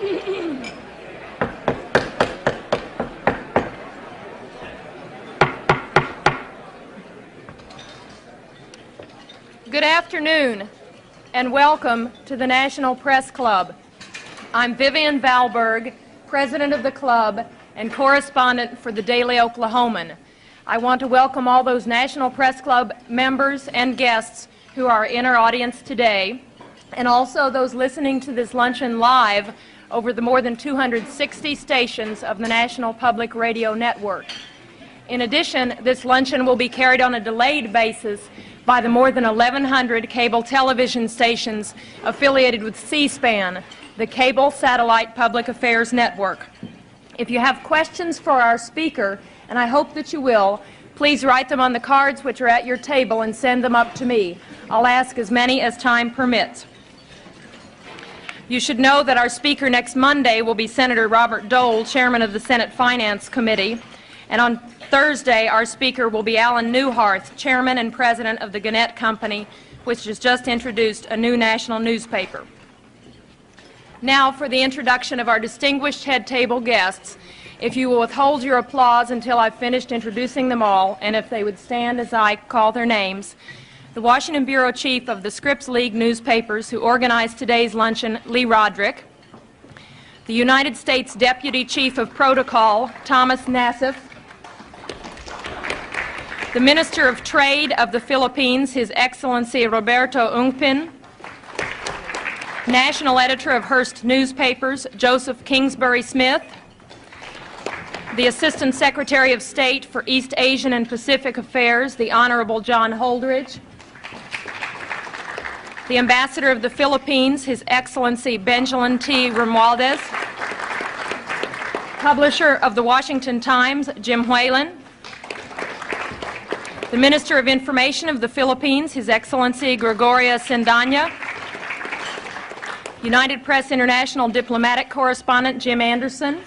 Good afternoon, and welcome to the National Press Club. I'm Vivian Valberg, president of the club and correspondent for the Daily Oklahoman. I want to welcome all those National Press Club members and guests who are in our audience today, and also those listening to this luncheon live over the more than 260 stations of the National Public Radio Network. In addition, this luncheon will be carried on a delayed basis by the more than 1,100 cable television stations affiliated with C-SPAN, the Cable Satellite Public Affairs Network. If you have questions for our speaker, and I hope that you will, please write them on the cards which are at your table and send them up to me. I'll ask as many as time permits. You should know that our speaker next Monday will be Senator Robert Dole, chairman of the Senate Finance Committee, and on Thursday our speaker will be Alan Newharth, chairman and president of the Gannett Company, which has just introduced a new national newspaper. Now for the introduction of our distinguished head table guests. If you will withhold your applause until I've finished introducing them all, and if they would stand as I call their names. The Washington Bureau Chief of the Scripps League newspapers who organized today's luncheon, Lee Roderick. The United States Deputy Chief of Protocol, Thomas Nassif. The Minister of Trade of the Philippines, His Excellency Roberto Ungpin. National Editor of Hearst Newspapers, Joseph Kingsbury Smith. The Assistant Secretary of State for East Asian and Pacific Affairs, the Honorable John Holdridge. The Ambassador of the Philippines, His Excellency Benjamin T. Romualdez. Publisher of the Washington Times, Jim Whalen. The Minister of Information of the Philippines, His Excellency Gregoria Sendanya. United Press International Diplomatic Correspondent Jim Anderson.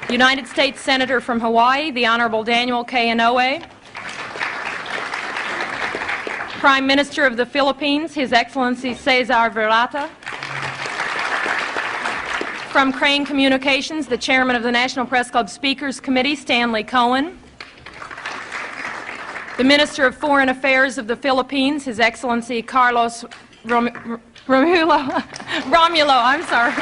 United States Senator from Hawaii, the Honorable Daniel K. Inouye. Prime Minister of the Philippines, His Excellency Cesar Virata. From Crane Communications, the Chairman of the National Press Club Speakers Committee, Stanley Cohen. The Minister of Foreign Affairs of the Philippines, His Excellency Carlos Romulo, I'm sorry.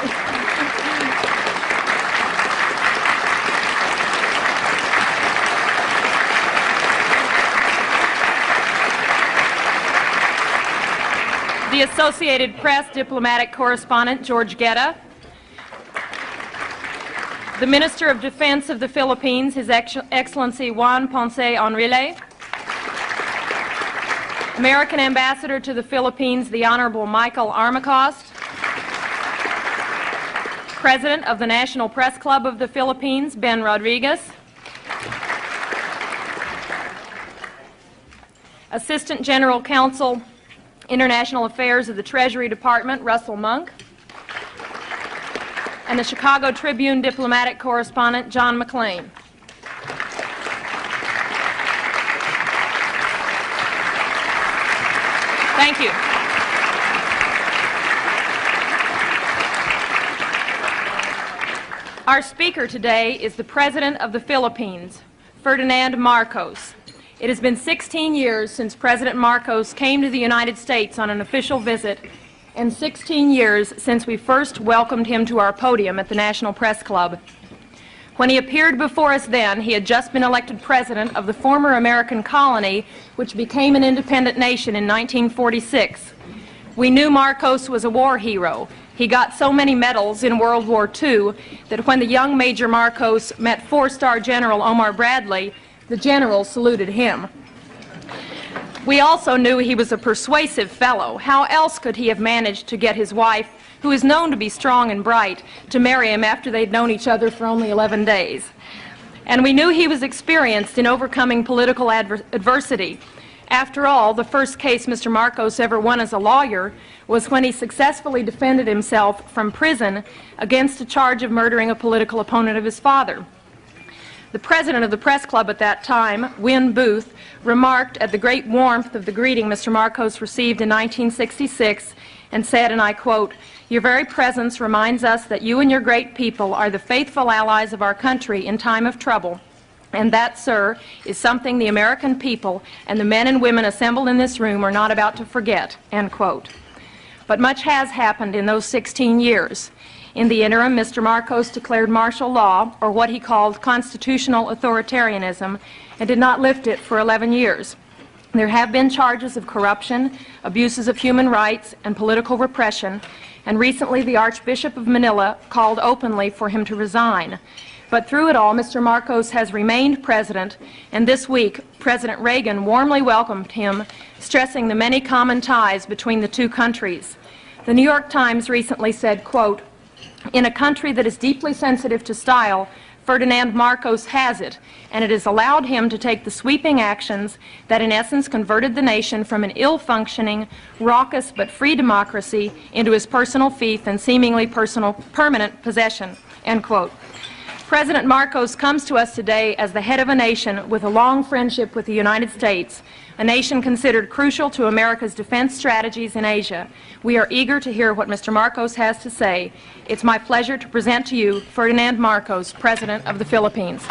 The Associated Press Diplomatic Correspondent, George Guetta. The Minister of Defense of the Philippines, His Excellency Juan Ponce Enrile. American Ambassador to the Philippines, the Honorable Michael Armacost. President of the National Press Club of the Philippines, Ben Rodriguez. Assistant General Counsel, International Affairs of the Treasury Department, Russell Monk. And the Chicago Tribune Diplomatic Correspondent, John McLean. Thank you. Our speaker today is the President of the Philippines, Ferdinand Marcos. It has been 16 years since President Marcos came to the United States on an official visit, and 16 years since we first welcomed him to our podium at the National Press Club. When he appeared before us then, he had just been elected president of the former American colony, which became an independent nation in 1946. We knew Marcos was a war hero. He got so many medals in World War II that when the young Major Marcos met four-star General Omar Bradley, the general saluted him. We also knew he was a persuasive fellow. How else could he have managed to get his wife, who is known to be strong and bright, to marry him after they'd known each other for only 11 days? And we knew he was experienced in overcoming political adversity. After all, the first case Mr. Marcos ever won as a lawyer was when he successfully defended himself from prison against a charge of murdering a political opponent of his father. The president of the press club at that time, Win Booth, remarked at the great warmth of the greeting Mr. Marcos received in 1966, and said, and I quote, "Your very presence reminds us that you and your great people are the faithful allies of our country in time of trouble. And that, sir, is something the American people and the men and women assembled in this room are not about to forget," end quote. But much has happened in those 16 years. In the interim, Mr. Marcos declared martial law, or what he called constitutional authoritarianism, and did not lift it for 11 years. There have been charges of corruption, abuses of human rights, and political repression, and recently the Archbishop of Manila called openly for him to resign. But through it all, Mr. Marcos has remained president, and this week, President Reagan warmly welcomed him, stressing the many common ties between the two countries. The New York Times recently said, quote, "In a country that is deeply sensitive to style, Ferdinand Marcos has it, and it has allowed him to take the sweeping actions that in essence converted the nation from an ill-functioning, raucous but free democracy into his personal fief and seemingly permanent possession," end quote. President Marcos comes to us today as the head of a nation with a long friendship with the United States, a nation considered crucial to America's defense strategies in Asia. We are eager to hear what Mr. Marcos has to say. It's my pleasure to present to you Ferdinand Marcos, President of the Philippines.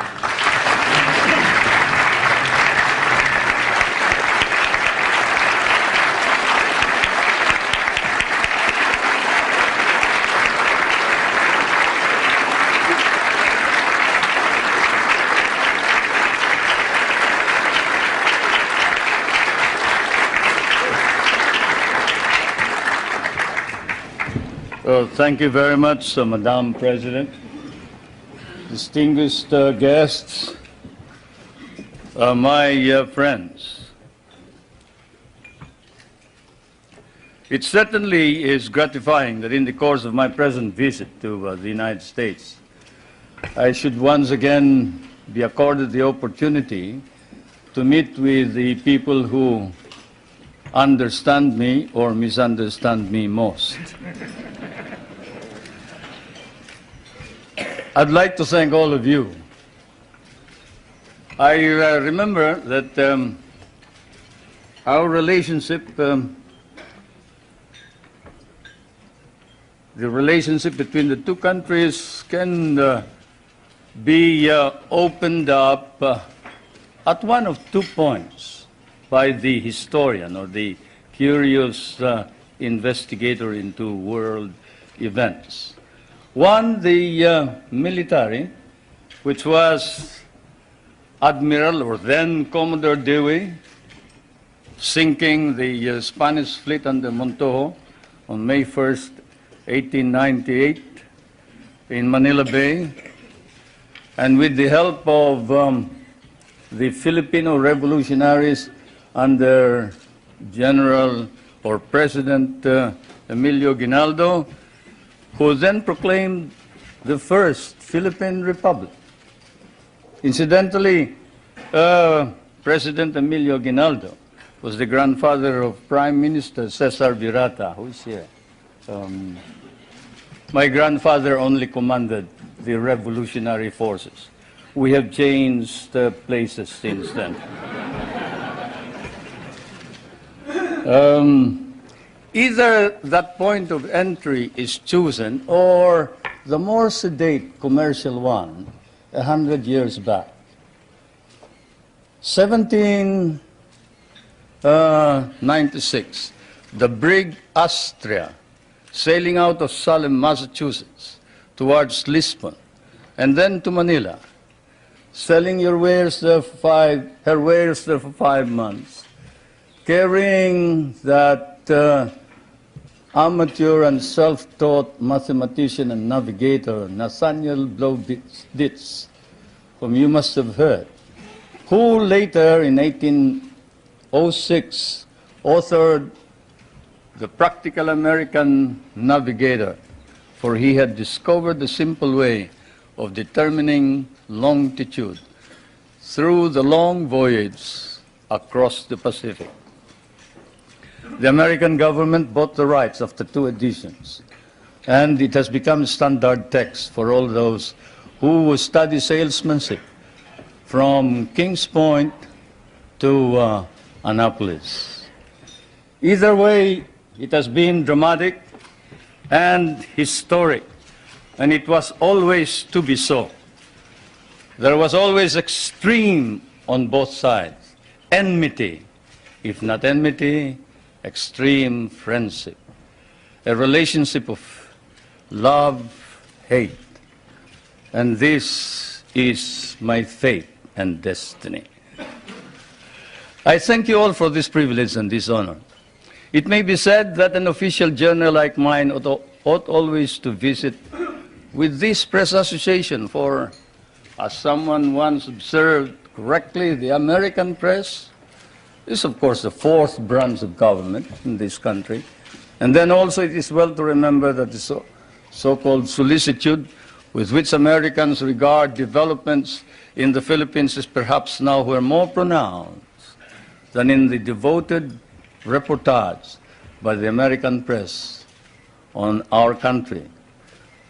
Well, thank you very much, Madam President. Distinguished guests, my friends. It certainly is gratifying that in the course of my present visit to the United States, I should once again be accorded the opportunity to meet with the people who understand me or misunderstand me most. I'd like to thank all of you. I remember that our relationship, the relationship between the two countries can be opened up at one of 2 points by the historian or the curious investigator into world events. One, the military, which was Admiral or then Commodore Dewey, sinking the Spanish fleet under Montojo on May 1st, 1898 in Manila Bay, and with the help of the Filipino revolutionaries under General or President Emilio Aguinaldo, who then proclaimed the first Philippine Republic. Incidentally, President Emilio Aguinaldo was the grandfather of Prime Minister Cesar Virata, who is here. My grandfather only commanded the revolutionary forces. We have changed places since then. Either that point of entry is chosen or the more sedate commercial one 100 years back. 1796, the brig Astrea, sailing out of Salem, Massachusetts, towards Lisbon, and then to Manila, selling her wares there for 5 months, carrying that amateur and self-taught mathematician and navigator, Nathaniel Blow-Ditz, whom you must have heard, who later, in 1806, authored The Practical American Navigator, for he had discovered the simple way of determining longitude through the long voyage across the Pacific. The American government bought the rights of the 2 editions, and it has become standard text for all those who study salesmanship from Kings Point to Annapolis. Either way, It has been dramatic and historic, and it was always to be so. There was always extreme on both sides, enmity, if not enmity, extreme friendship, a relationship of love, hate. And this is my fate and destiny. I thank you all for this privilege and this honor. It may be said that an official journal like mine ought always to visit with this press association, for, as someone once observed correctly, the American press is, of course, the fourth branch of government in this country. And then also it is well to remember that the so-called solicitude with which Americans regard developments in the Philippines is perhaps now more pronounced than in the devoted reportage by the American press on our country.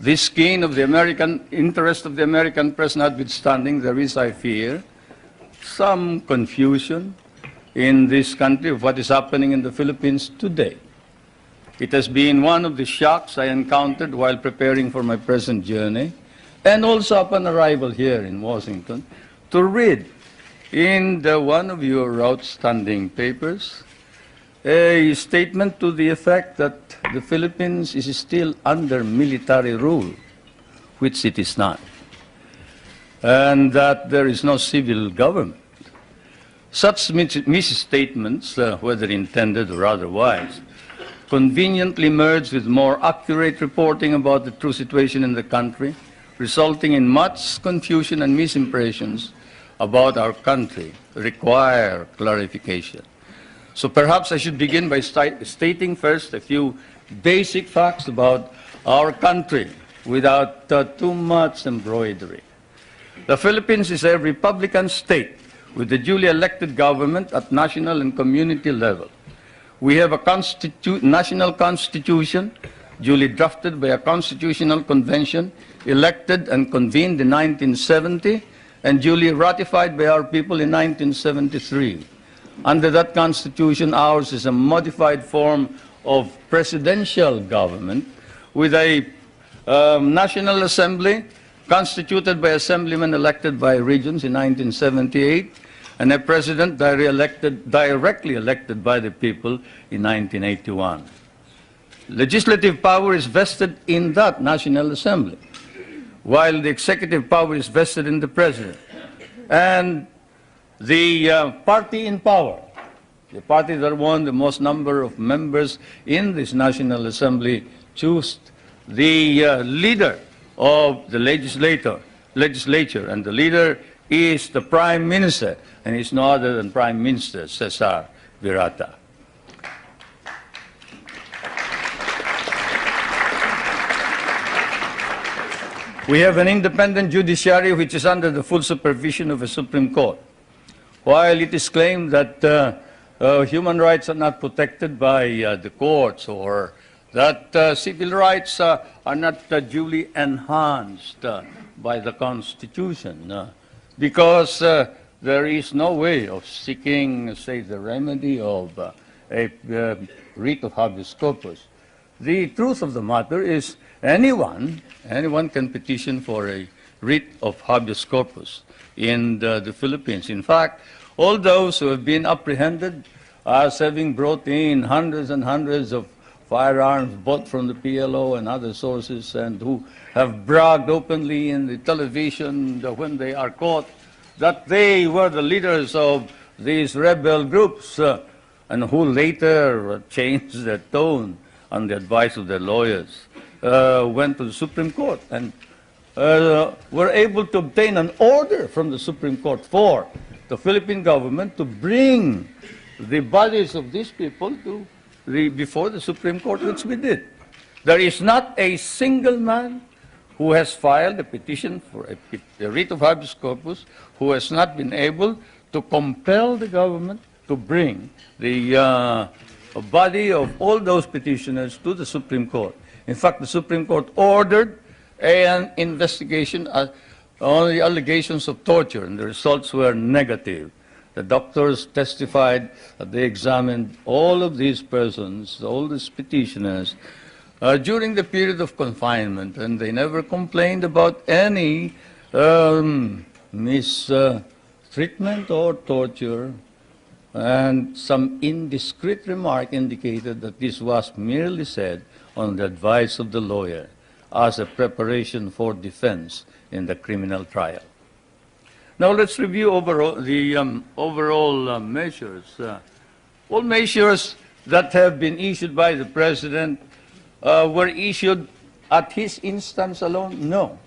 This keen of the American interest of the American press notwithstanding, there is, I fear, some confusion in this country of what is happening in the Philippines today. It has been one of the shocks I encountered while preparing for my present journey, and also upon arrival here in Washington, to read in one of your outstanding papers a statement to the effect that the Philippines is still under military rule, which it is not, and that there is no civil government. Such misstatements, whether intended or otherwise, conveniently merge with more accurate reporting about the true situation in the country, resulting in much confusion and misimpressions about our country, require clarification. So perhaps I should begin by stating first a few basic facts about our country without too much embroidery. The Philippines is a republican state with a duly elected government at national and community level. We have a national constitution duly drafted by a constitutional convention elected and convened in 1970 and duly ratified by our people in 1973. Under that constitution, ours is a modified form of presidential government with a National Assembly constituted by assemblymen elected by regions in 1978 and a president directly elected by the people in 1981. Legislative power is vested in that National Assembly, while the executive power is vested in the president. And the party in power, the party that won the most number of members in this National Assembly, choose the leader of the legislature, and the leader is the Prime Minister, and he's no other than Prime Minister Cesar Virata. We have an independent judiciary which is under the full supervision of a Supreme Court. While it is claimed that human rights are not protected by the courts, or that civil rights are not duly enhanced by the Constitution, because there is no way of seeking, say, the remedy of a writ of habeas corpus. The truth of the matter is anyone can petition for a writ of habeas corpus in the Philippines. In fact, all those who have been apprehended as having brought in hundreds and hundreds of firearms bought from the PLO and other sources, and who have bragged openly in the television when they are caught that they were the leaders of these rebel groups, and who later changed their tone on the advice of their lawyers, went to the Supreme Court and were able to obtain an order from the Supreme Court for the Philippine government to bring the bodies of these people to before the Supreme Court, which we did. There is not a single man who has filed a petition for a writ of habeas corpus who has not been able to compel the government to bring the body of all those petitioners to the Supreme Court. In fact, the Supreme Court ordered an investigation on the allegations of torture, and the results were negative. The doctors testified that they examined all of these persons, all these petitioners, during the period of confinement, and they never complained about any mistreatment or torture. And some indiscreet remark indicated that this was merely said on the advice of the lawyer as a preparation for defense in the criminal trial. Now let's review the overall measures. All measures that have been issued by the President were issued at his instance alone? No.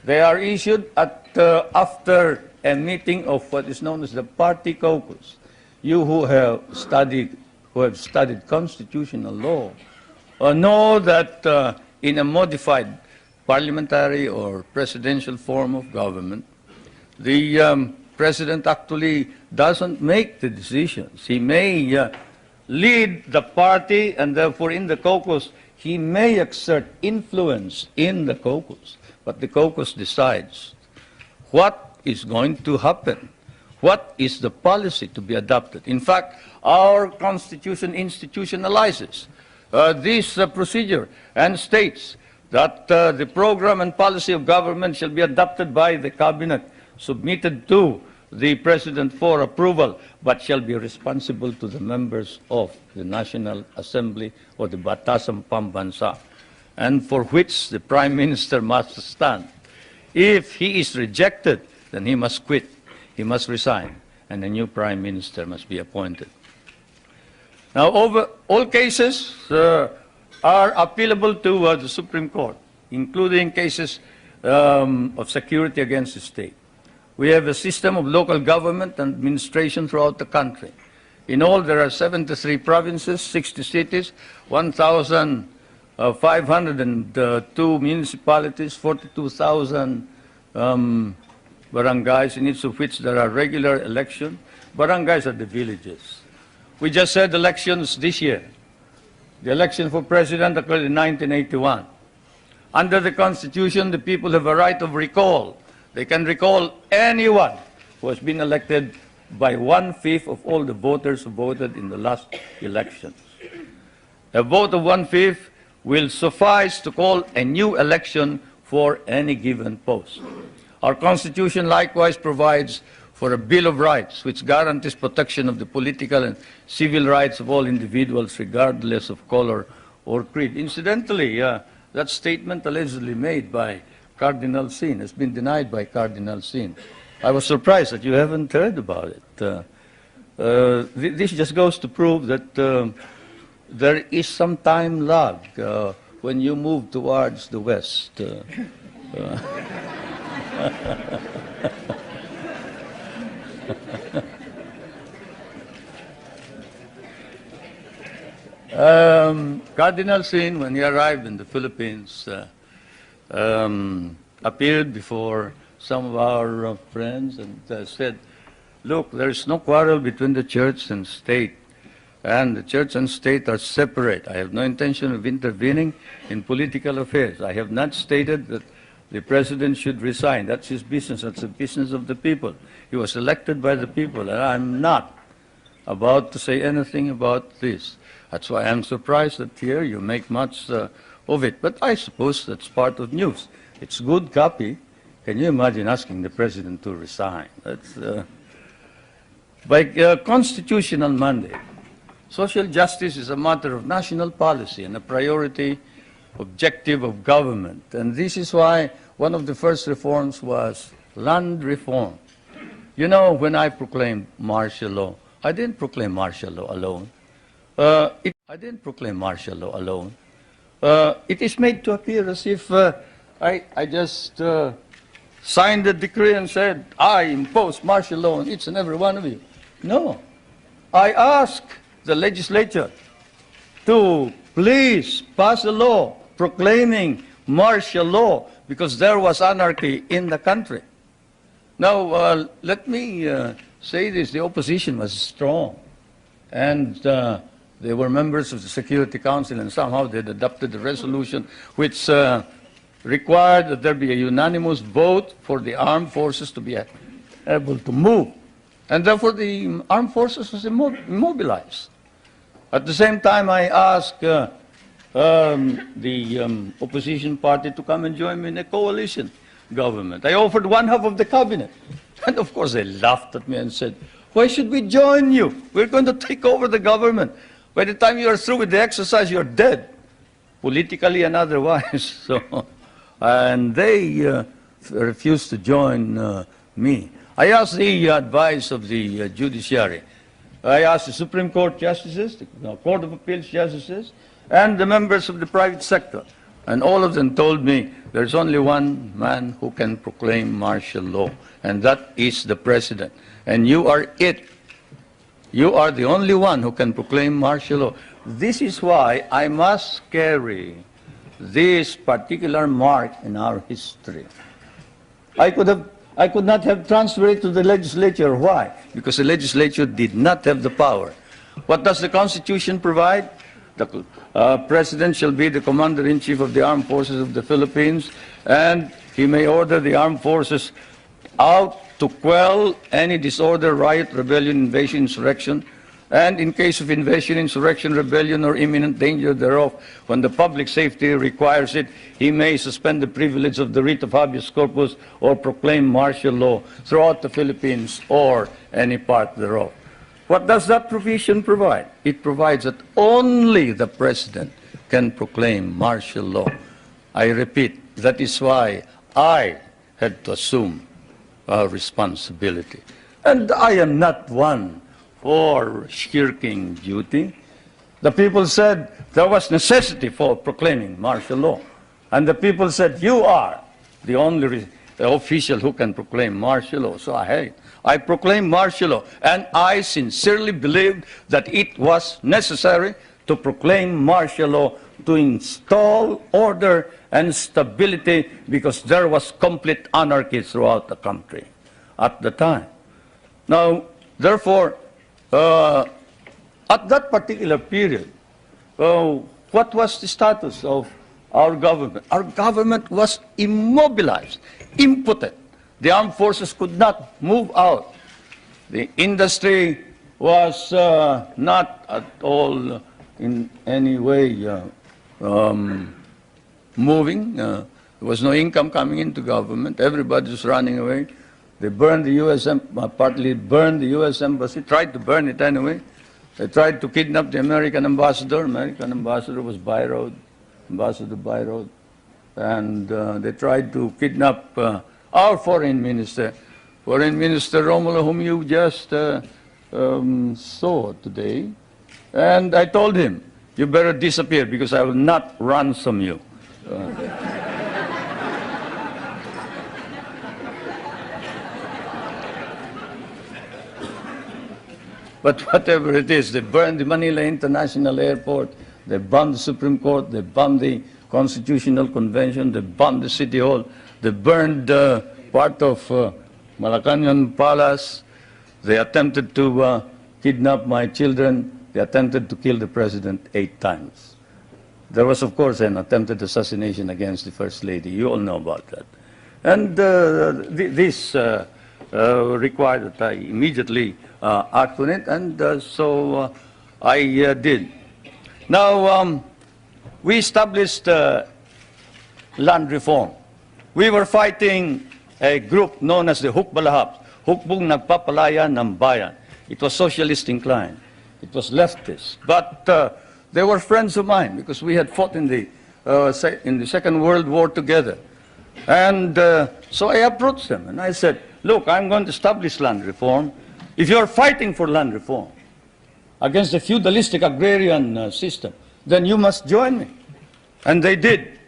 They are issued after a meeting of what is known as the party caucus. You who have studied constitutional law know that in a modified parliamentary or presidential form of government, the President actually doesn't make the decisions. He may lead the party, and therefore in the caucus he may exert influence in the caucus, but the caucus decides what is going to happen. What is the policy to be adopted? In fact, our Constitution institutionalizes this procedure and states that the program and policy of government shall be adopted by the Cabinet, submitted to the President for approval, but shall be responsible to the members of the National Assembly or the Batasang Pambansa, and for which the Prime Minister must stand. If he is rejected, then he must quit. He must resign, and a new Prime Minister must be appointed. Now, all cases are appealable to the Supreme Court, including cases of security against the state. We have a system of local government and administration throughout the country. In all, there are 73 provinces, 60 cities, 1,502 municipalities, 42,000 barangays, in each of which there are regular elections. Barangays are the villages. We just had elections this year. The election for president occurred in 1981. Under the Constitution, the people have a right of recall. They can recall anyone who has been elected by 1/5 of all the voters who voted in the last elections. A vote of 1/5 will suffice to call a new election for any given post. Our Constitution likewise provides for a Bill of Rights, which guarantees protection of the political and civil rights of all individuals, regardless of color or creed. Incidentally, that statement allegedly made by Cardinal Sin has been denied by Cardinal Sin. I was surprised that you haven't heard about it. This just goes to prove that there is some time lag when you move towards the West. Cardinal Sin, when he arrived in the Philippines, appeared before some of our friends and said, look, there is no quarrel between the church and state, and the church and state are separate. I have no intention of intervening in political affairs. I have not stated that the president should resign. That's his business. That's the business of the people. He was elected by the people, and I'm not about to say anything about this. That's why I'm surprised that here you make much of it. But I suppose that's part of news. It's good copy. Can you imagine asking the president to resign? That's, by constitutional mandate, social justice is a matter of national policy and a priority objective of government. And this is why one of the first reforms was land reform. You know, when I proclaimed martial law, I didn't proclaim martial law alone. It is made to appear as if I just signed the decree and said, I impose martial law on each and every one of you. No. I asked the legislature to please pass a law proclaiming martial law because there was anarchy in the country. Now, let me say this. The opposition was strong, and they were members of the Security Council, and somehow they had adopted a resolution which required that there be a unanimous vote for the armed forces to be able to move And therefore, the armed forces was immobilized. At the same time, I asked the opposition party to come and join me in a coalition government. I offered one half of the cabinet. And of course, they laughed at me and said, "Why should we join you? We're going to take over the government. By the time you are through with the exercise, you're dead, politically and otherwise." So, and they refused to join me. I asked the advice of the judiciary. I asked the Supreme Court justices, the Court of Appeals justices, and the members of the private sector. And all of them told me there's only one man who can proclaim martial law, and that is the president. And you are it. You are the only one who can proclaim martial law. This is why I must carry this particular mark in our history. I could not have transferred it to the legislature. Why? Because the legislature did not have the power. What does the Constitution provide? The President shall be the Commander-in-Chief of the Armed Forces of the Philippines, and he may order the armed forces out to quell any disorder, riot, rebellion, invasion, insurrection, and in case of invasion, insurrection, rebellion, or imminent danger thereof, when the public safety requires it, he may suspend the privilege of the writ of habeas corpus or proclaim martial law throughout the Philippines or any part thereof. What does that provision provide? It provides that only the President can proclaim martial law. I repeat, that is why I had to assume responsibility. And I am not one for shirking duty. The people said there was necessity for proclaiming martial law. And the people said, you are the only official who can proclaim martial law. So I proclaimed martial law. And I sincerely believed that it was necessary to proclaim martial law to install order and stability, because there was complete anarchy throughout the country at the time. Now, therefore, at that particular period, what was the status of our government? Our government was immobilized, impotent. The armed forces could not move out. The industry was not at all in any way moving. There was no income coming into government. Everybody was running away. They burned the U.S. Partly burned the U.S. Embassy, tried to burn it anyway. They tried to kidnap the American ambassador. American ambassador was Byroad, Ambassador Byroad. And they tried to kidnap our foreign minister, Romulo, whom you just saw today. And I told him, you better disappear because I will not ransom you. But whatever it is, they burned the Manila International Airport, they bombed the Supreme Court, they bombed the Constitutional Convention, they bombed the City Hall, they burned part of Malacanang Palace, they attempted to kidnap my children, they attempted to kill the President 8 times. There was, of course, an attempted assassination against the First Lady. You all know about that. And this required that I immediately act on it, and so I did. Now, we established land reform. We were fighting a group known as the Hukbalahap, Hukbong Nagpapalaya ng Bayan. It was socialist inclined. It was leftist. But they were friends of mine because we had fought in the Second World War together. And so I approached them and I said, look, I'm going to establish land reform. If you're fighting for land reform against the feudalistic agrarian system, then you must join me. And they did.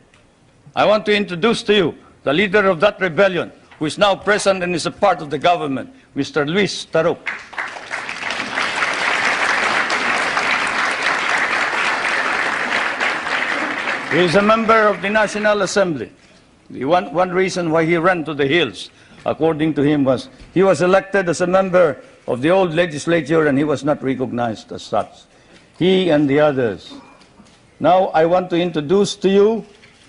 I want to introduce to you the leader of that rebellion, who is now present and is a part of the government, Mr. Luis Taruk. He is a member of the National Assembly. The one reason why he ran to the hills, according to him, was he was elected as a member of the old legislature and he was not recognized as such. He and the others. Now I want to introduce to you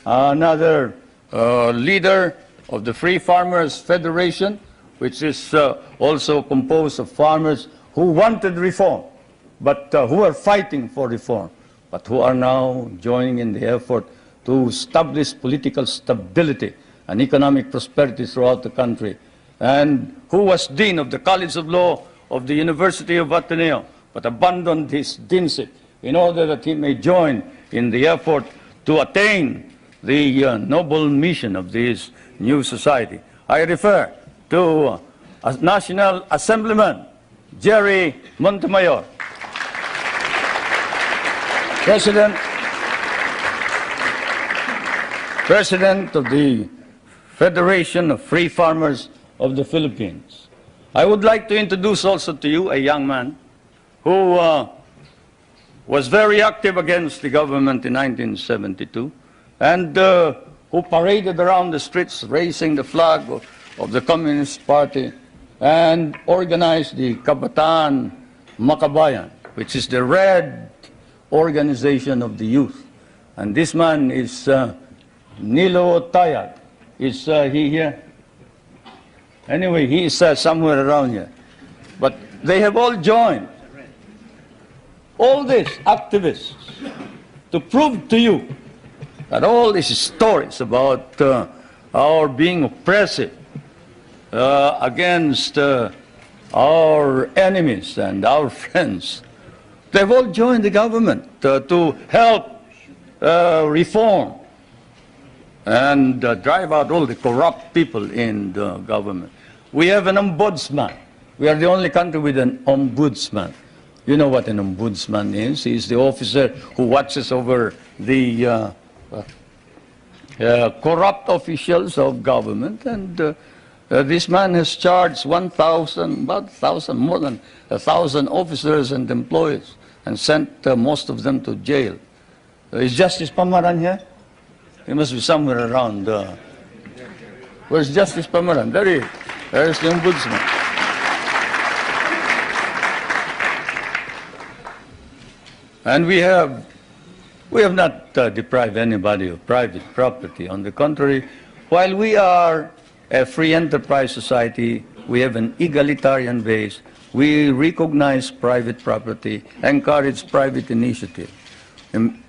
another leader of the Free Farmers Federation, which is also composed of farmers who wanted reform, but who are fighting for reform, but who are now joining in the effort to establish political stability and economic prosperity throughout the country, and who was Dean of the College of Law of the University of Ateneo, but abandoned his deanship in order that he may join in the effort to attain the noble mission of this new society. I refer to National Assemblyman Jerry Montemayor, President of the Federation of Free Farmers of the Philippines. I would like to introduce also to you a young man who was very active against the government in 1972 and who paraded around the streets raising the flag of the Communist Party and organized the Kabataan Makabayan, which is the red organization of the youth. And this man is Nilo Tayag. Is he here? Anyway, he is somewhere around here. But they have all joined, all these activists, to prove to you that all these stories about our being oppressive against our enemies and our friends, they've all joined the government to help reform and drive out all the corrupt people in the government. We have an ombudsman. We are the only country with an ombudsman. You know what an ombudsman is. He is the officer who watches over the corrupt officials of government. And this man has charged more than 1,000 officers and employees and sent most of them to jail. Is Justice Pamaran here? He must be somewhere around. Where's Justice Pamaran? There he is. There's the ombudsman. And we have not deprived anybody of private property. On the contrary, while we are a free enterprise society, we have an egalitarian base. We recognize private property, encourage private initiative.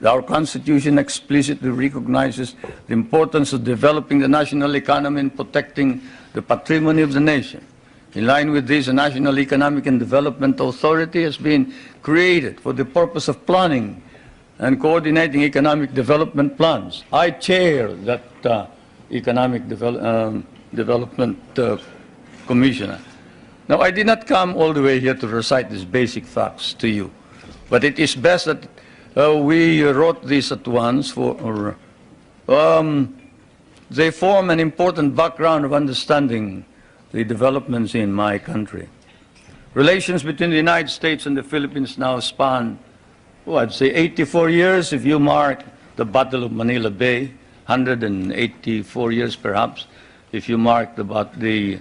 Our Constitution explicitly recognizes the importance of developing the national economy and protecting the patrimony of the nation. In line with this, a National Economic and Development Authority has been created for the purpose of planning and coordinating economic development plans. I chair that Economic Development Commission. Now, I did not come all the way here to recite these basic facts to you, but it is best that we wrote this at once for they form an important background of understanding the developments in my country. Relations between the United States and the Philippines now span, I'd say 84 years if you mark the Battle of Manila Bay, 184 years perhaps if you mark the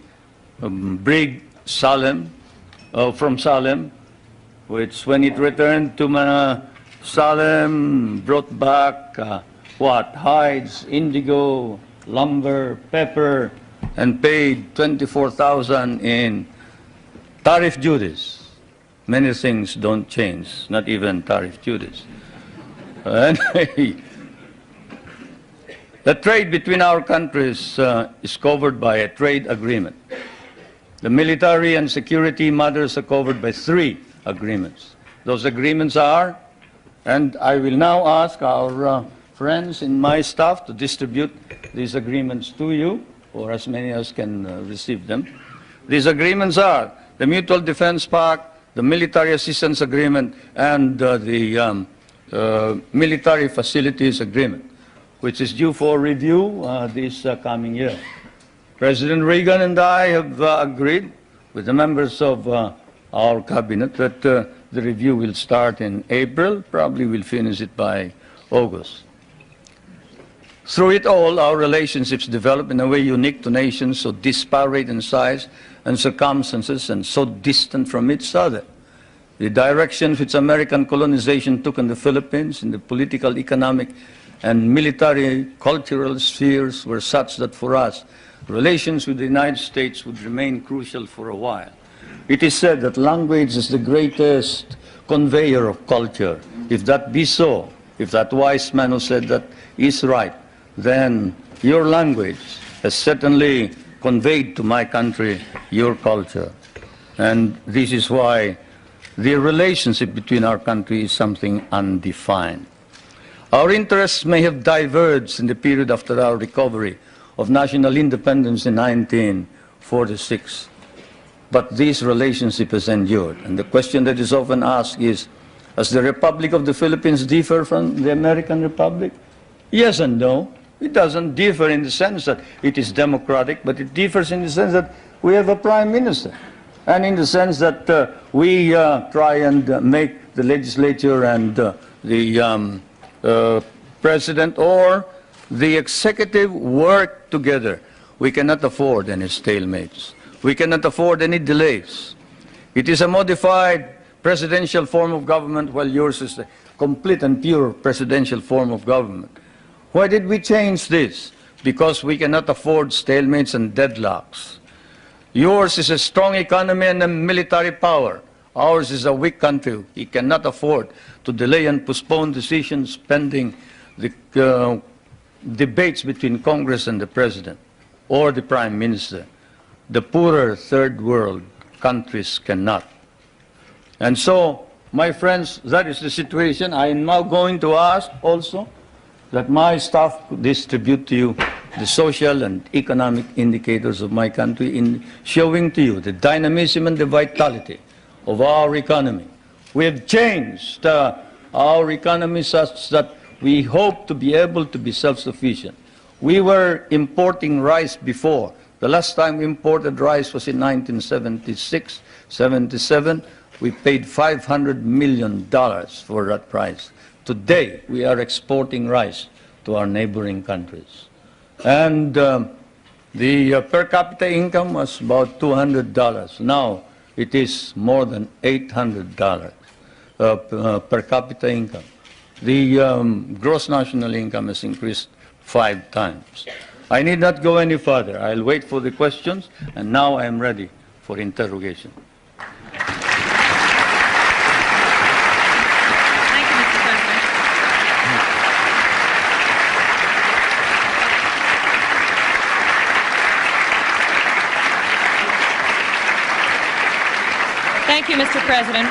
brig Salem, from Salem, which when it returned to Salem brought back hides, indigo, lumber, pepper, and paid 24,000 in tariff duties. Many things don't change, not even tariff duties. Anyway, the trade between our countries is covered by a trade agreement. The military and security matters are covered by 3 agreements. Those agreements are, and I will now ask our friends in my staff to distribute these agreements to you, or as many as can receive them. These agreements are the Mutual Defense Pact, the Military Assistance Agreement, and the Military Facilities Agreement, which is due for review this coming year. President Reagan and I have agreed with the members of our cabinet that the review will start in April, probably we'll finish it by August. Through it all, our relationships develop in a way unique to nations so disparate in size and circumstances and so distant from each other. The directions which American colonization took in the Philippines in the political, economic, and military cultural spheres were such that for us, relations with the United States would remain crucial for a while. It is said that language is the greatest conveyor of culture. If that be so, if that wise man who said that is right, then your language has certainly conveyed to my country your culture. And this is why the relationship between our countries is something undefined. Our interests may have diverged in the period after our recovery of national independence in 1946, but this relationship has endured. And the question that is often asked is, does the Republic of the Philippines differ from the American Republic? Yes and no. It doesn't differ in the sense that it is democratic, but it differs in the sense that we have a prime minister, and in the sense that we try and make the legislature and the president or the executive work together. We cannot afford any stalemates. We cannot afford any delays. It is a modified presidential form of government, while yours is a complete and pure presidential form of government. Why did we change this? Because we cannot afford stalemates and deadlocks. Yours is a strong economy and a military power. Ours is a weak country. We cannot afford to delay and postpone decisions pending the debates between Congress and the President or the Prime Minister. The poorer third world countries cannot. And so, my friends, that is the situation. I am now going to ask also that my staff distribute to you the social and economic indicators of my country in showing to you the dynamism and the vitality of our economy. We have changed our economy such that we hope to be able to be self-sufficient. We were importing rice before. The last time we imported rice was in 1976, 77. We paid $500 million for that price. Today, we are exporting rice to our neighboring countries. And the per capita income was about $200. Now, it is more than $800 per capita income. The gross national income has increased 5 times. I need not go any further. I'll wait for the questions, and now I am ready for interrogation. Thank you, Mr. President.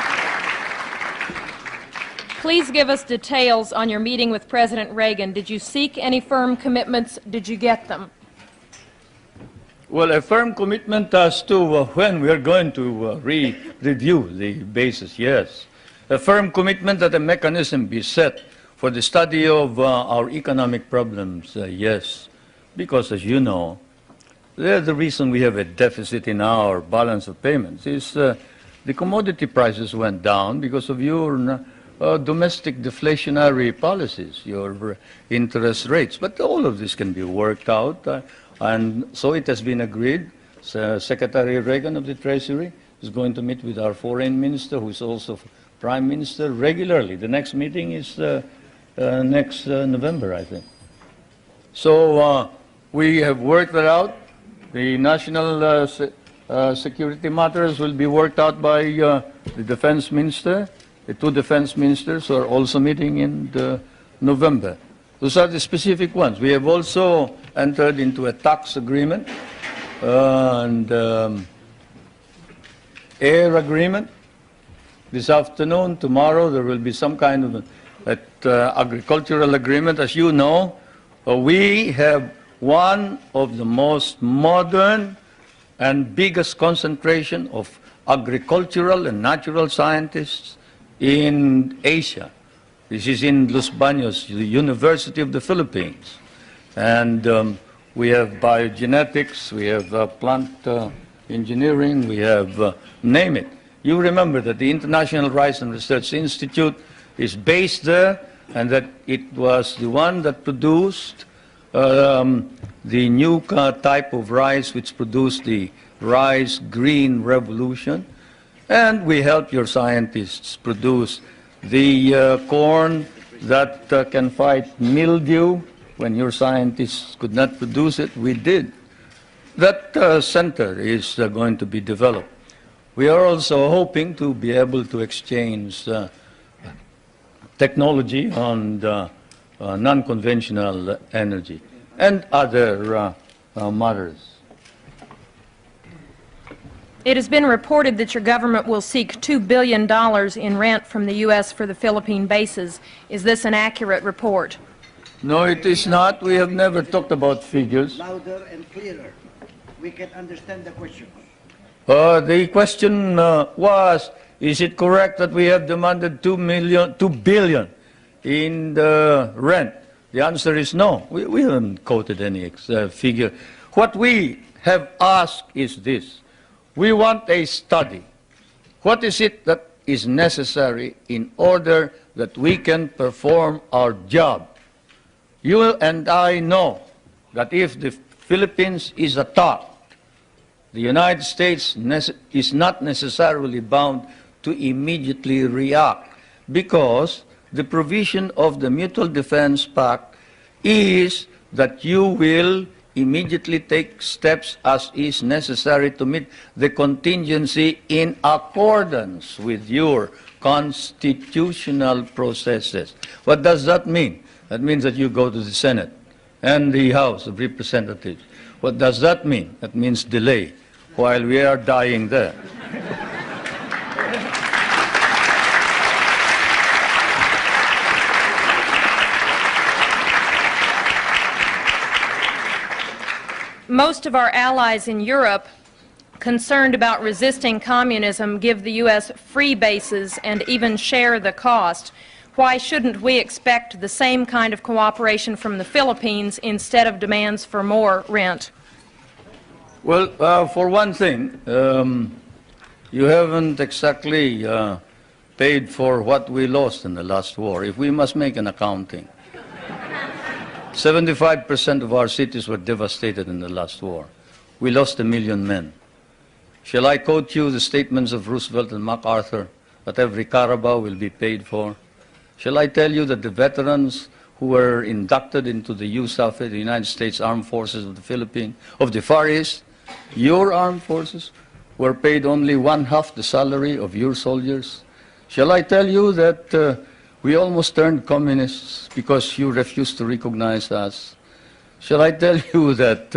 Thank you, Mr. President. Please give us details on your meeting with President Reagan. Did you seek any firm commitments? Did you get them? Well, a firm commitment as to when we are going to review the basis, yes. A firm commitment that a mechanism be set for the study of our economic problems, yes. Because, as you know, the reason we have a deficit in our balance of payments is the commodity prices went down because of your domestic deflationary policies, your interest rates. But all of this can be worked out, and so it has been agreed. Secretary Reagan of the Treasury is going to meet with our foreign minister, who is also prime minister, regularly. The next meeting is next November, I think. So we have worked that out. The national security matters will be worked out by the defense minister. The 2 defense ministers are also meeting in November. Those are the specific ones. We have also entered into a tax agreement and air agreement. This afternoon, tomorrow, there will be some kind of agricultural agreement. As you know, we have one of the most modern and biggest concentration of agricultural and natural scientists in Asia. This is in Los Baños, the University of the Philippines. And we have biogenetics, we have plant engineering, we have, name it. You remember that the International Rice and Research Institute is based there, and that it was the one that produced the new type of rice which produced the rice green revolution. And we help your scientists produce the corn that can fight mildew. When your scientists could not produce it, we did. that center is going to be developed. We are also hoping to be able to exchange technology on non-conventional energy and other matters. It has been reported that your government will seek $2 billion in rent from the U.S. for the Philippine bases. Is this an accurate report? No, it is not. We have never talked about figures. Louder and clearer. We can understand the question. The question was, is it correct that we have demanded $2 billion in the rent? The answer is no. We haven't quoted any figure. What we have asked is this. We want a study. What is it that is necessary in order that we can perform our job? You and I know that if the Philippines is attacked, the United States is not necessarily bound to immediately react because the provision of the Mutual Defense Pact is that you will immediately take steps as is necessary to meet the contingency in accordance with your constitutional processes. What does that mean? That means that you go to the Senate and the House of Representatives. What does that mean? That means delay while we are dying there. Most of our allies in Europe, concerned about resisting communism, give the U.S. free bases and even share the cost. Why shouldn't we expect the same kind of cooperation from the Philippines instead of demands for more rent? Well, for one thing, you haven't exactly paid for what we lost in the last war. If we must make an accounting, 75% of our cities were devastated in the last war. We lost 1 million men. Shall I quote you the statements of Roosevelt and MacArthur that every Carabao will be paid for? Shall I tell you that the veterans who were inducted into the USAF, the United States Armed Forces of the Philippines, of the Far East, your armed forces were paid only 1/2 the salary of your soldiers? Shall I tell you that we almost turned communists because you refused to recognize us? Shall I tell you that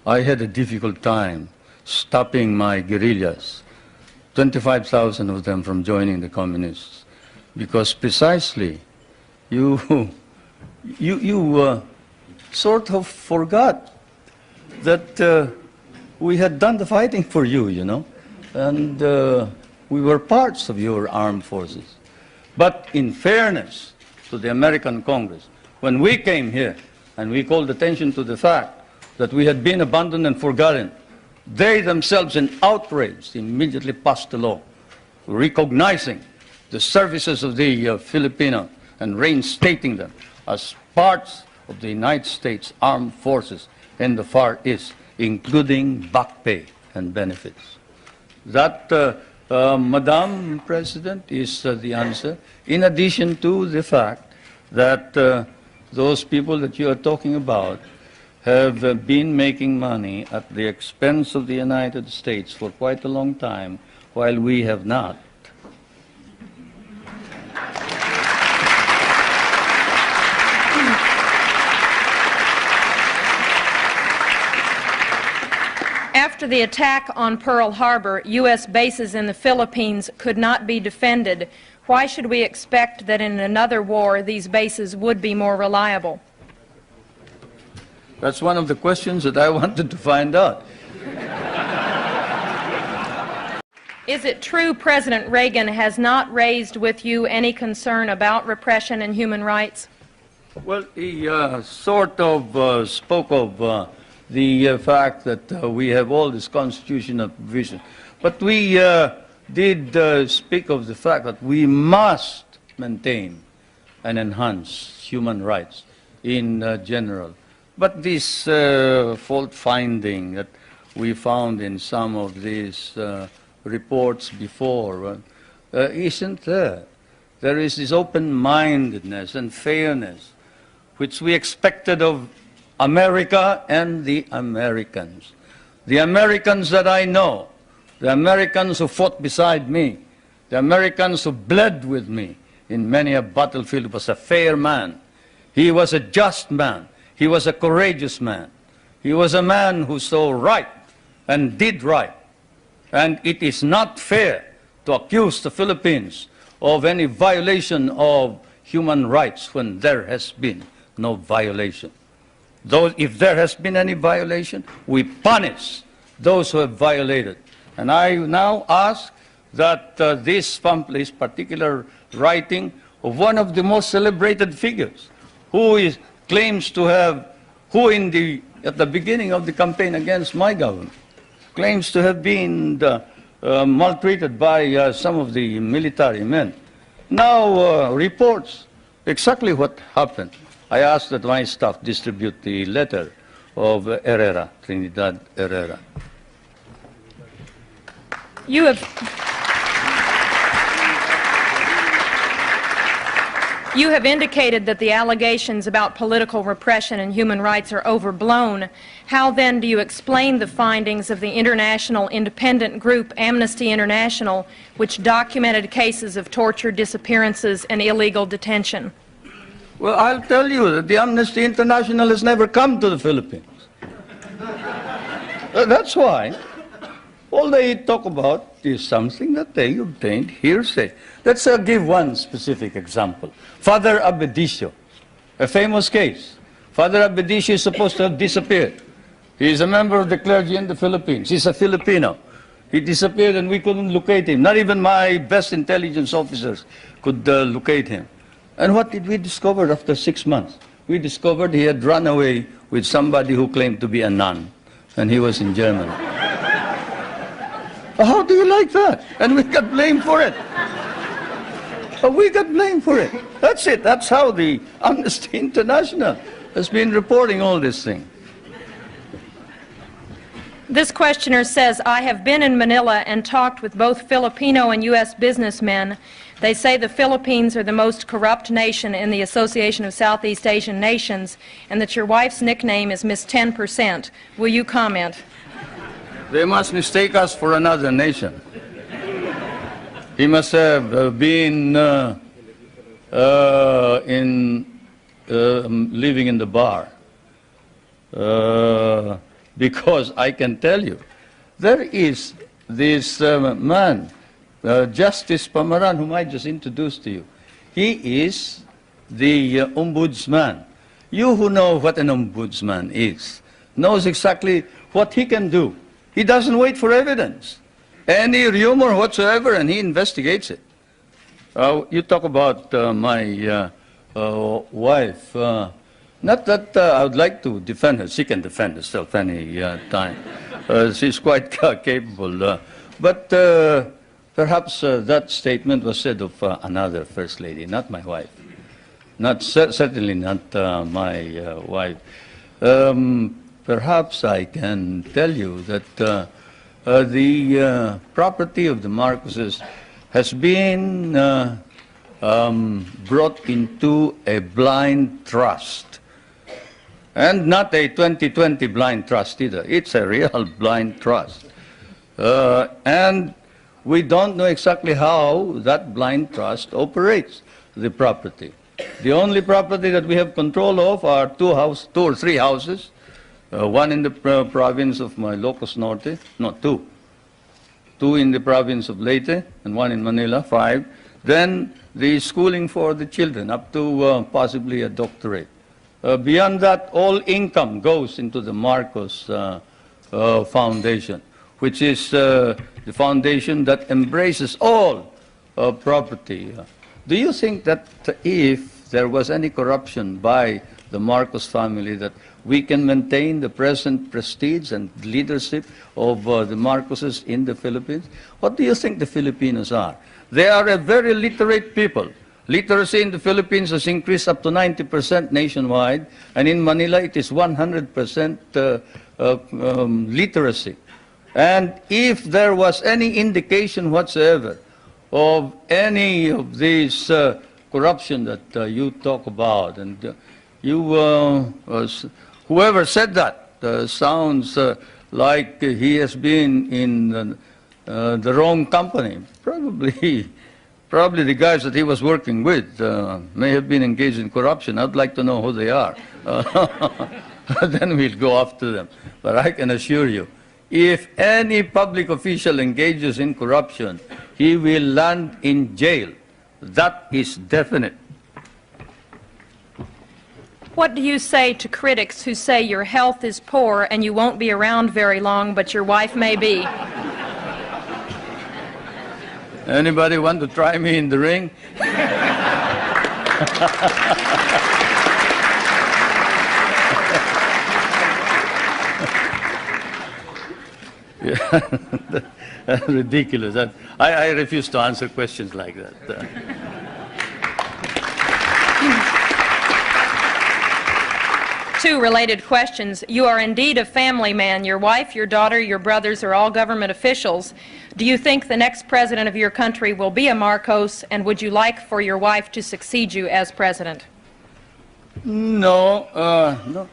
I had a difficult time stopping my guerrillas, 25,000 of them from joining the communists, because precisely you sort of forgot that we had done the fighting for you, you know, and we were parts of your armed forces. But in fairness to the American Congress, when we came here and we called attention to the fact that we had been abandoned and forgotten, they themselves, in outrage, immediately passed a law recognizing the services of the Filipino and reinstating them as parts of the United States Armed Forces in the Far East, including back pay and benefits. That, Madam President, is the answer, in addition to the fact that those people that you are talking about have been making money at the expense of the United States for quite a long time, while we have not. After the attack on Pearl Harbor, U.S. bases in the Philippines could not be defended. Why should we expect that in another war these bases would be more reliable? That's one of the questions that I wanted to find out. Is it true President Reagan has not raised with you any concern about repression and human rights? Well, he sort of spoke of the fact that we have all this constitutional provision. But we did speak of the fact that we must maintain and enhance human rights in general. But this fault finding that we found in some of these reports before isn't there. There is this open-mindedness and fairness which we expected of America and the Americans. The Americans that I know, the Americans who fought beside me, the Americans who bled with me in many a battlefield, was a fair man. He was a just man. He was a courageous man. He was a man who saw right and did right. And it is not fair to accuse the Philippines of any violation of human rights when there has been no violation. Though if there has been any violation, we punish those who have violated. And I now ask that this pamphlet, this particular writing of one of the most celebrated figures, who claims to have, at the beginning of the campaign against my government, claims to have been maltreated by some of the military men, now reports exactly what happened. I ask that my staff distribute the letter of Herrera, Trinidad Herrera. You have indicated that the allegations about political repression and human rights are overblown. How then do you explain the findings of the international independent group Amnesty International, which documented cases of torture, disappearances, and illegal detention? Well, I'll tell you that the Amnesty International has never come to the Philippines. That's why all they talk about is something that they obtained hearsay. Let's give one specific example. Father Abedicio, a famous case. Father Abedicio is supposed to have disappeared. He is a member of the clergy in the Philippines. He's a Filipino. He disappeared and we couldn't locate him. Not even my best intelligence officers could locate him. And what did we discover after 6 months? We discovered he had run away with somebody who claimed to be a nun, and he was in Germany. How do you like that? And we got blamed for it. We got blamed for it. That's it. That's how the Amnesty International has been reporting all this thing. This questioner says, I have been in Manila and talked with both Filipino and U.S. businessmen. They say the Philippines are the most corrupt nation in the Association of Southeast Asian Nations, and that your wife's nickname is Miss 10%. Will you comment? They must mistake us for another nation. He must have been living in the bar. Because I can tell you, there is this man, Justice Pamaran, whom I just introduced to you. He is the ombudsman. You who know what an ombudsman is, knows exactly what he can do. He doesn't wait for evidence, any rumor whatsoever, and he investigates it. You talk about my wife. Not that I would like to defend her. She can defend herself any time. She's quite capable. But perhaps that statement was said of another First Lady, not my wife. Certainly not my wife. Perhaps I can tell you that the property of the Marcoses has been brought into a blind trust. And not a 2020 blind trust either. It's a real blind trust. And we don't know exactly how that blind trust operates the property. The only property that we have control of are two or three houses. One in the province of my Ilocos Norte, no, two. Two in the province of Leyte, and one in Manila, 5. Then the schooling for the children, up to possibly a doctorate. Beyond that, all income goes into the Marcos Foundation, which is the foundation that embraces all property. Do you think that if there was any corruption by the Marcos family, that we can maintain the present prestige and leadership of the Marcoses in the Philippines? What do you think the Filipinos are? They are a very literate people. Literacy in the Philippines has increased up to 90% nationwide, and in Manila it is 100% literacy. And if there was any indication whatsoever of any of these corruption that you talk about, and whoever said that sounds like he has been in the wrong company. Probably the guys that he was working with may have been engaged in corruption. I'd like to know who they are. Then we'll go after them. But I can assure you, if any public official engages in corruption, he will land in jail. That is definite. What do you say to critics who say your health is poor and you won't be around very long, but your wife may be? Anybody want to try me in the ring? Yeah, ridiculous. I refuse to answer questions like that. Two related questions. You are indeed a family man. Your wife, your daughter, your brothers are all government officials. Do you think the next president of your country will be a Marcos, and would you like for your wife to succeed you as president? No, no.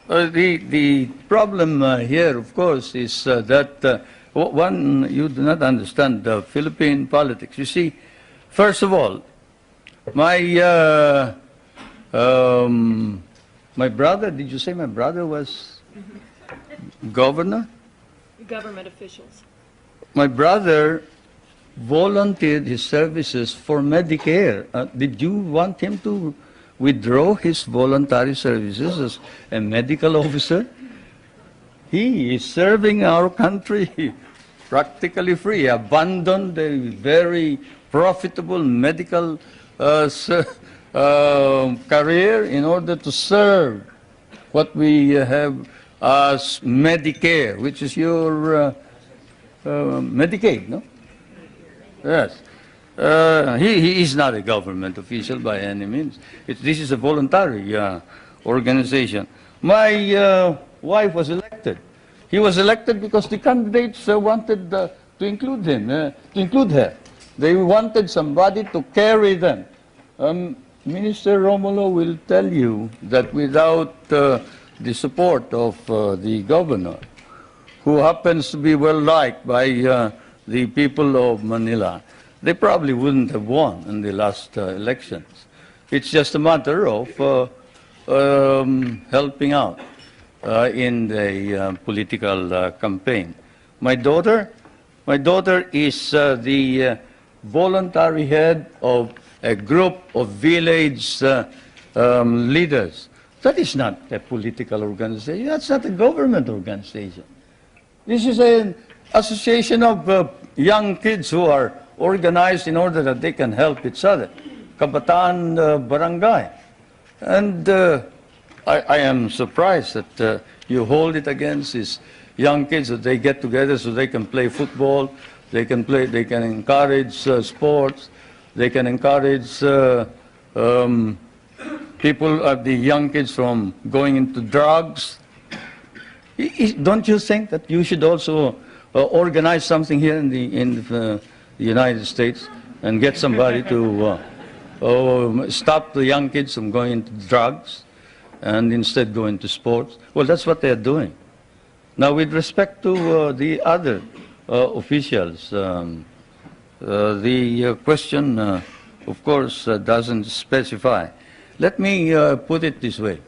The problem here, of course, is that one, you do not understand Philippine politics. You see, first of all, my brother, did you say my brother was governor? Government officials. My brother volunteered his services for Medicare. Did you want him to withdraw his voluntary services as a medical officer? He is serving our country practically free, abandoned a very profitable medical career in order to serve what we have as Medicare, which is your Medicaid, no? Yes. He is not a government official by any means. This is a voluntary organization. My wife was elected. He was elected because the candidates wanted to include him, to include her. They wanted somebody to carry them. Minister Romulo will tell you that without the support of the governor, who happens to be well liked by the people of Manila, they probably wouldn't have won in the last elections. It's just a matter of helping out in the political campaign. My daughter is the voluntary head of a group of village leaders. That is not a political organization. That's not a government organization. This is an association of young kids who are organized in order that they can help each other. Kabataan Barangay. And I am surprised that you hold it against these young kids, that they get together so they can play football, they can encourage sports, they can encourage the young kids from going into drugs. Don't you think that you should also organize something here in the United States and get somebody to stop the young kids from going into drugs and instead go into sports? Well, that's what they're doing. Now, with respect to the other officials, the question, of course, doesn't specify. Let me put it this way.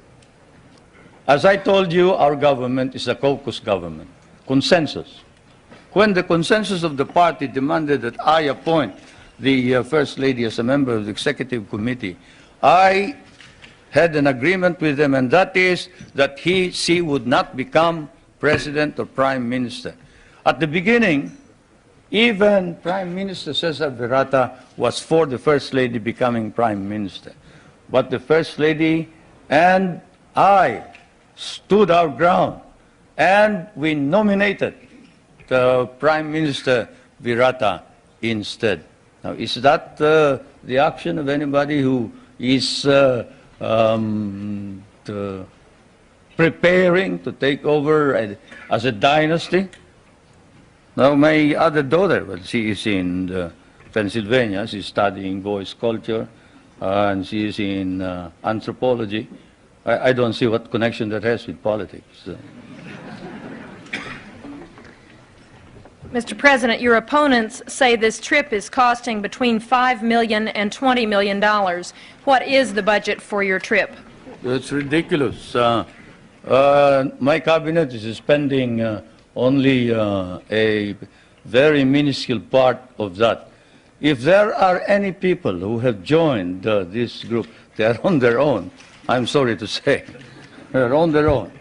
As I told you, our government is a caucus government, consensus. When the consensus of the party demanded that I appoint the First Lady as a member of the Executive Committee, I had an agreement with them, and that is that she would not become President or Prime Minister. At the beginning, even Prime Minister Cesar Virata was for the First Lady becoming Prime Minister. But the First Lady and I stood our ground, and we nominated the Prime Minister Virata instead. Now, is that the action of anybody who is preparing to take over as a dynasty? Now, my other daughter, well, she is in Pennsylvania. She's studying voice culture, and she is in anthropology. I don't see what connection that has with politics. Mr. President, your opponents say this trip is costing between $5 million and $20 million. What is the budget for your trip? It's ridiculous. My cabinet is spending only a very minuscule part of that. If there are any people who have joined this group, they are on their own. I'm sorry to say. They're on their own.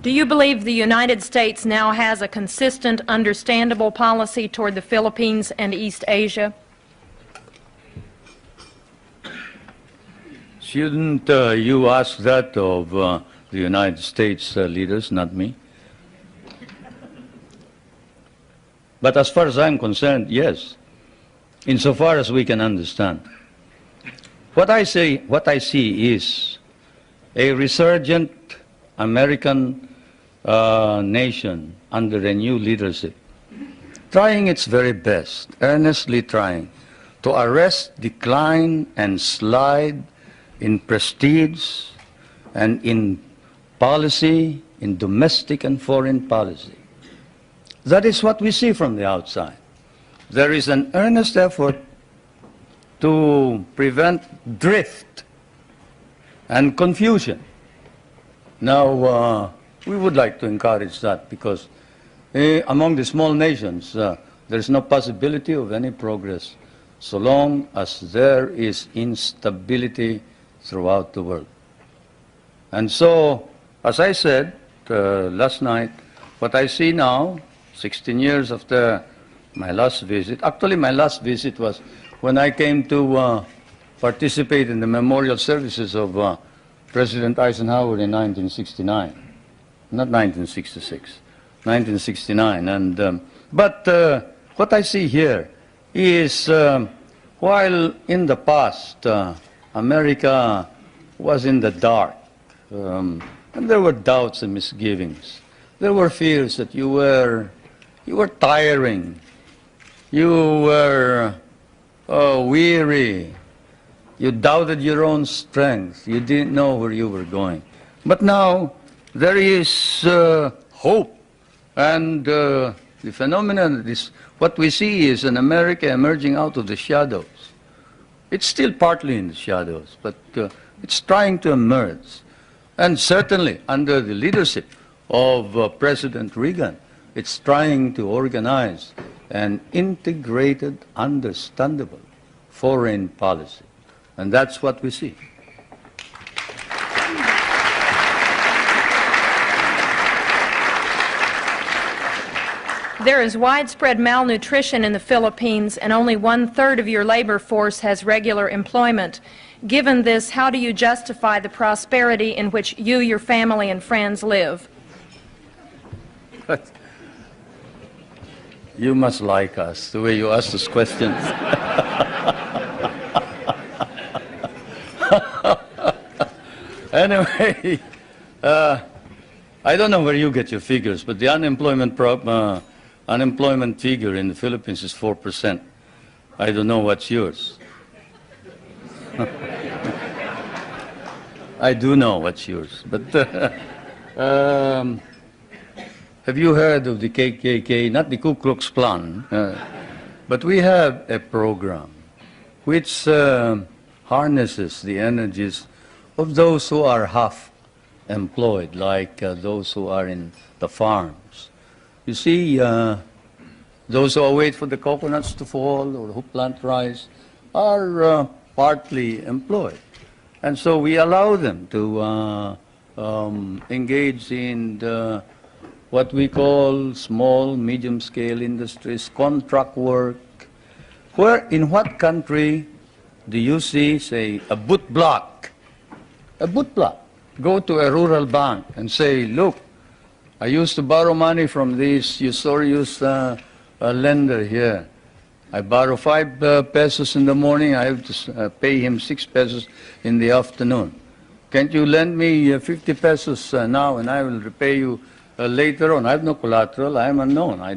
Do you believe the United States now has a consistent, understandable policy toward the Philippines and East Asia? Shouldn't you ask that of the United States leaders, not me? But as far as I'm concerned, yes, insofar as we can understand. What I see is a resurgent American nation under a new leadership, trying its very best, earnestly trying to arrest decline and slide in prestige and in policy, in domestic and foreign policy. That is what we see from the outside. There is an earnest effort to prevent drift and confusion. Now, we would like to encourage that because among the small nations, there is no possibility of any progress so long as there is instability throughout the world. And so, as I said last night, what I see now, 16 years after my last visit, actually my last visit was when I came to participate in the memorial services of President Eisenhower in 1969, not 1966, 1969. And, but what I see here is while in the past America was in the dark, and there were doubts and misgivings, there were fears that you were tiring, you were weary, you doubted your own strength, you didn't know where you were going. But now there is hope, and the phenomenon is what we see is an America emerging out of the shadows. It's still partly in the shadows, but it's trying to emerge. And certainly under the leadership of President Reagan, it's trying to organize an integrated, understandable foreign policy. And that's what we see. There is widespread malnutrition in the Philippines, and only 1/3 of your labor force has regular employment. Given this, how do you justify the prosperity in which you, your family, and friends live? You must like us, the way you ask those questions. Anyway, I don't know where you get your figures, but the unemployment figure in the Philippines is 4%. I don't know what's yours. I do know what's yours, but have you heard of the KKK, not the Ku Klux Klan, but we have a program which harnesses the energies of those who are half employed, like those who are in the farms. You see, those who wait for the coconuts to fall or who plant rice are partly employed. And so we allow them to engage in what we call small, medium-scale industries, contract work. Where, in what country do you see, say, a boot block? A boot block. Go to a rural bank and say, look, I used to borrow money from this usurious lender here. I borrow 5 pesos in the morning, I have to pay him 6 pesos in the afternoon. Can't you lend me 50 pesos now and I will repay you later on? I have no collateral, I am unknown, I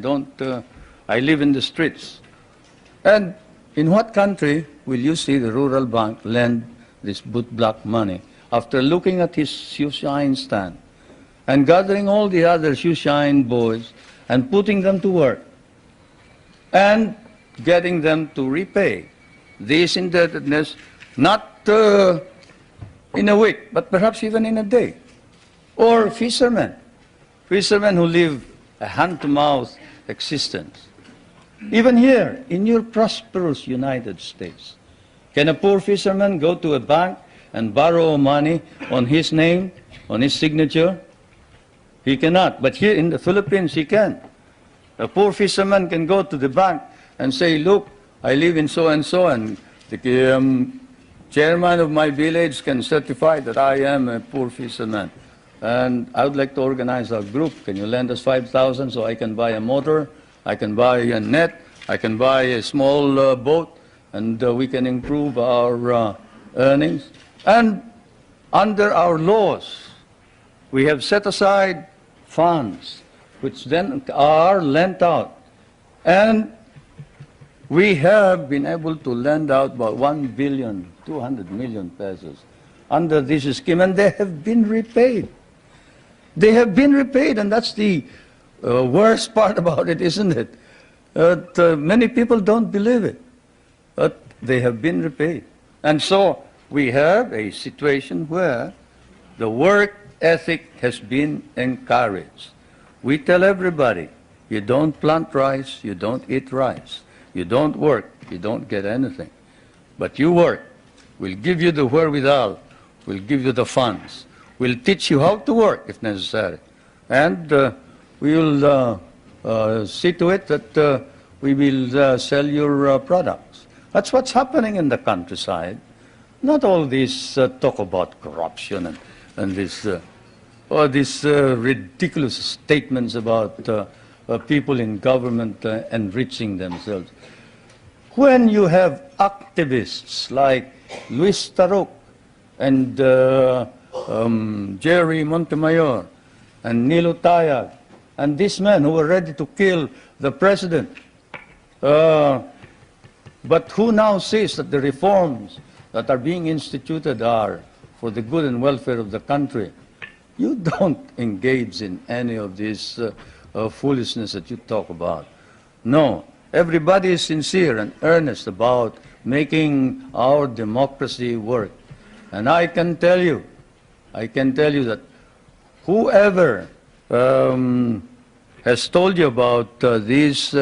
live in the streets. And in what country will you see the rural bank lend this boot block money after looking at his shoe shine stand and gathering all the other shoe shine boys and putting them to work and getting them to repay this indebtedness, not in a week, but perhaps even in a day. Or fishermen who live a hand-to-mouth existence. Even here, in your prosperous United States, can a poor fisherman go to a bank and borrow money on his name, on his signature? He cannot. But here in the Philippines, he can. A poor fisherman can go to the bank and say, look, I live in so-and-so, and the chairman of my village can certify that I am a poor fisherman. And I would like to organize a group. Can you lend us 5,000 so I can buy a motor, I can buy a net, I can buy a small boat, and we can improve our earnings. And under our laws, we have set aside funds which then are lent out. And we have been able to lend out about 1,200,000,000 pesos under this scheme, and they have been repaid. They have been repaid, and that's the worst part about it, isn't it? Many people don't believe it, but they have been repaid. And so we have a situation where the work ethic has been encouraged. We tell everybody, you don't plant rice, you don't eat rice. You don't work, you don't get anything. But you work. We'll give you the wherewithal. We'll give you the funds. We'll teach you how to work if necessary. And we'll see to it that we will sell your products. That's what's happening in the countryside. Not all this talk about corruption and this ridiculous statements about people in government enriching themselves. When you have activists like Luis Taruk and Jerry Montemayor and Nilo Tayag and these men who were ready to kill the president, but who now says that the reforms that are being instituted are for the good and welfare of the country, you don't engage in any of this foolishness that you talk about. No, everybody is sincere and earnest about making our democracy work. And I can tell you that whoever has told you about these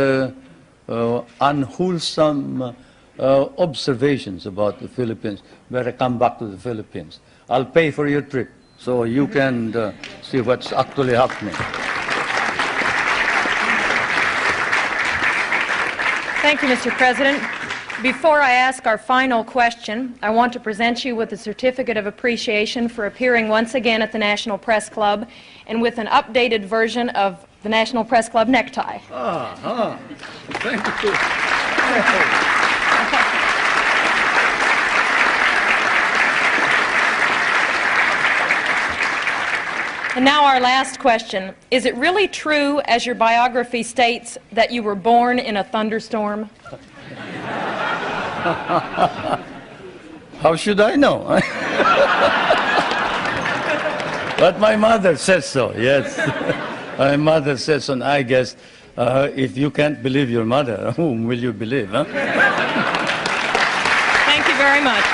unwholesome observations about the Philippines, better come back to the Philippines. I'll pay for your trip so you can see what's actually happening. Thank you, Mr. President. Before I ask our final question, I want to present you with a certificate of appreciation for appearing once again at the National Press Club and with an updated version of the National Press Club necktie. Thank you. And now our last question. Is it really true, as your biography states, that you were born in a thunderstorm? How should I know? But my mother says so, yes. My mother says so, and I guess if you can't believe your mother, whom will you believe, huh? Thank you very much.